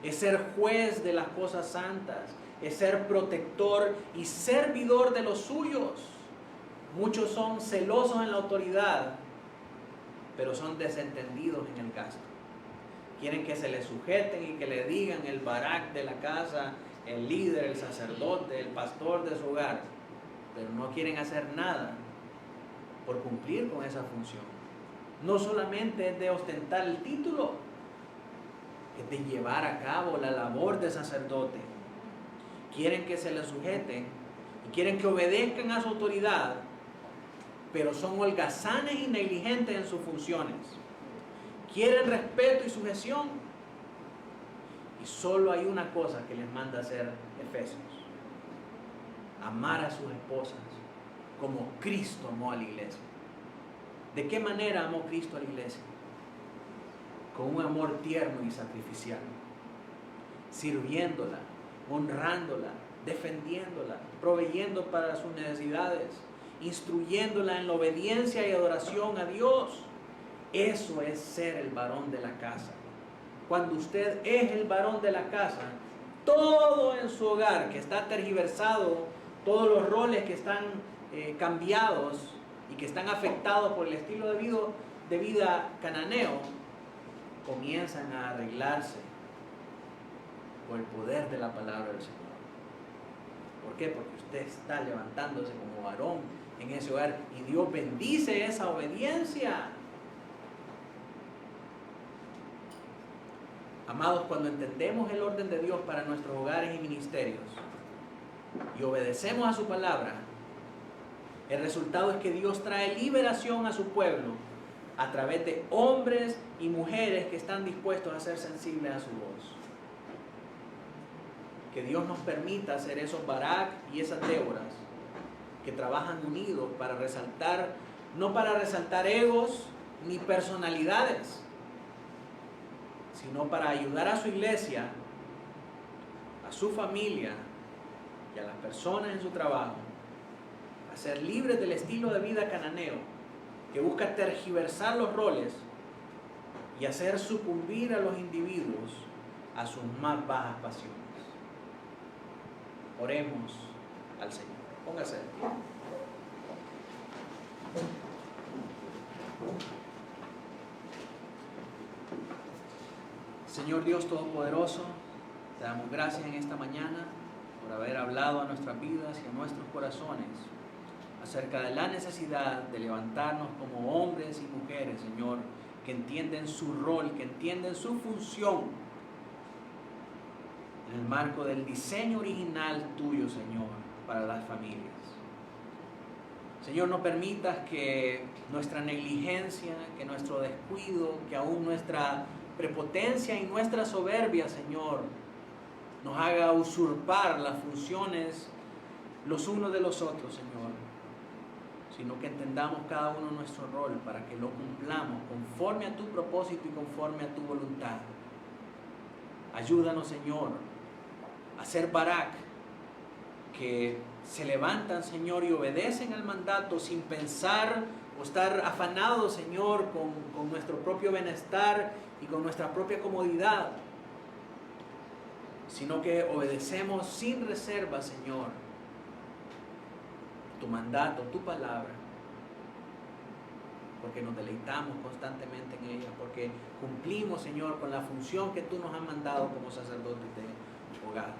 es ser juez de las cosas santas, es ser protector y servidor de los suyos. Muchos son celosos en la autoridad, pero son desentendidos en el gasto. Quieren que se les sujeten y que le digan el Barak de la casa, el líder, el sacerdote, el pastor de su hogar, pero no quieren hacer nada por cumplir con esa función. No solamente es de ostentar el título, es de llevar a cabo la labor de sacerdote. Quieren que se les sujeten y quieren que obedezcan a su autoridad, pero son holgazanes y negligentes en sus funciones. Quieren respeto y sujeción. Y solo hay una cosa que les manda hacer Efesios: amar a sus esposas como Cristo amó a la iglesia. ¿De qué manera amó Cristo a la iglesia? Con un amor tierno y sacrificial, sirviéndola, honrándola, defendiéndola, proveyendo para sus necesidades, instruyéndola en la obediencia y adoración a Dios. Eso es ser el varón de la casa. Cuando usted es el varón de la casa, todo en su hogar que está tergiversado, todos los roles que están cambiados y que están afectados por el estilo de vida cananeo, comienzan a arreglarse por el poder de la palabra del Señor. ¿Por qué? Porque usted está levantándose como varón en ese hogar y Dios bendice esa obediencia. Amados, cuando entendemos el orden de Dios para nuestros hogares y ministerios y obedecemos a su palabra, el resultado es que Dios trae liberación a su pueblo a través de hombres y mujeres que están dispuestos a ser sensibles a su voz. Que Dios nos permita ser esos Barak y esas Déboras que trabajan unidos para resaltar, no para resaltar egos ni personalidades, sino para ayudar a su iglesia, a su familia y a las personas en su trabajo a ser libres del estilo de vida cananeo que busca tergiversar los roles y hacer sucumbir a los individuos a sus más bajas pasiones. Oremos al Señor. Póngase de pie. Señor Dios Todopoderoso, te damos gracias en esta mañana por haber hablado a nuestras vidas y a nuestros corazones acerca de la necesidad de levantarnos como hombres y mujeres, Señor, que entienden su rol, que entienden su función en el marco del diseño original tuyo, Señor, para las familias. Señor, no permitas que nuestra negligencia, que nuestro descuido, que aún nuestra prepotencia y nuestra soberbia, Señor, nos haga usurpar las funciones los unos de los otros, Señor, sino que entendamos cada uno nuestro rol para que lo cumplamos conforme a tu propósito y conforme a tu voluntad. Ayúdanos, Señor, a ser Barak, que se levantan, Señor, y obedecen al mandato sin pensar o estar afanados, Señor, con nuestro propio bienestar y con nuestra propia comodidad, sino que obedecemos sin reserva, Señor, tu mandato, tu palabra, porque nos deleitamos constantemente en ella, porque cumplimos, Señor, con la función que tú nos has mandado como sacerdotes de hogar.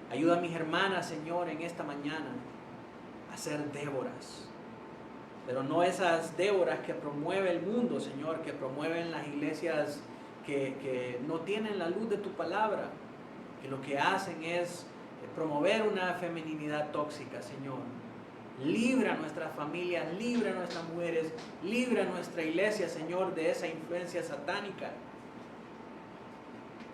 Ayuda a mis hermanas, Señor, en esta mañana a ser Déboras, pero no esas Déboras que promueve el mundo, Señor, que promueven las iglesias que no tienen la luz de tu palabra, que lo que hacen es promover una feminidad tóxica, Señor. Libra a nuestras familias, libra a nuestras mujeres, libra a nuestra iglesia, Señor, de esa influencia satánica.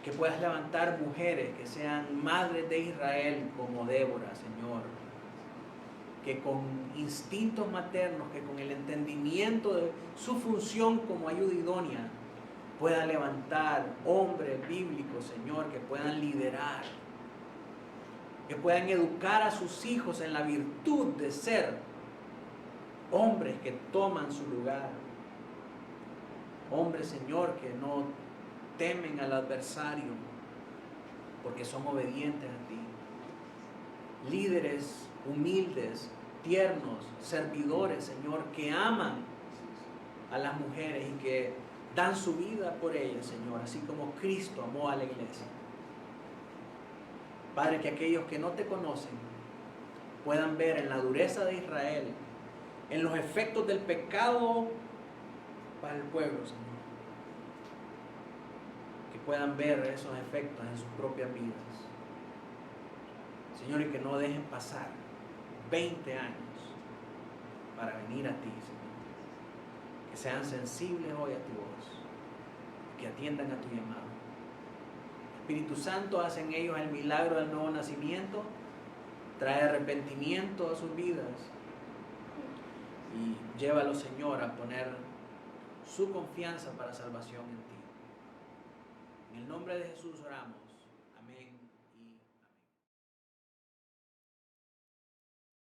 Que puedas levantar mujeres que sean madres de Israel como Débora, Señor. Que con instintos maternos, que con el entendimiento de su función como ayuda idónea, pueda levantar hombres bíblicos, Señor, que puedan liderar, que puedan educar a sus hijos en la virtud de ser hombres que toman su lugar. Hombres, Señor, que no temen al adversario porque son obedientes a ti. Líderes humildes, tiernos, servidores, Señor, que aman a las mujeres y que dan su vida por ellas, Señor, así como Cristo amó a la iglesia. Padre, que aquellos que no te conocen puedan ver en la dureza de Israel, en los efectos del pecado para el pueblo, Señor, que puedan ver esos efectos en sus propias vidas, Señor, y que no dejen pasar 20 años para venir a ti, Señor. Que sean sensibles hoy a tu voz, que atiendan a tu llamado. Espíritu Santo, hace en ellos el milagro del nuevo nacimiento, trae arrepentimiento a sus vidas y llévalos, Señor, a poner su confianza para salvación en ti. En el nombre de Jesús oramos.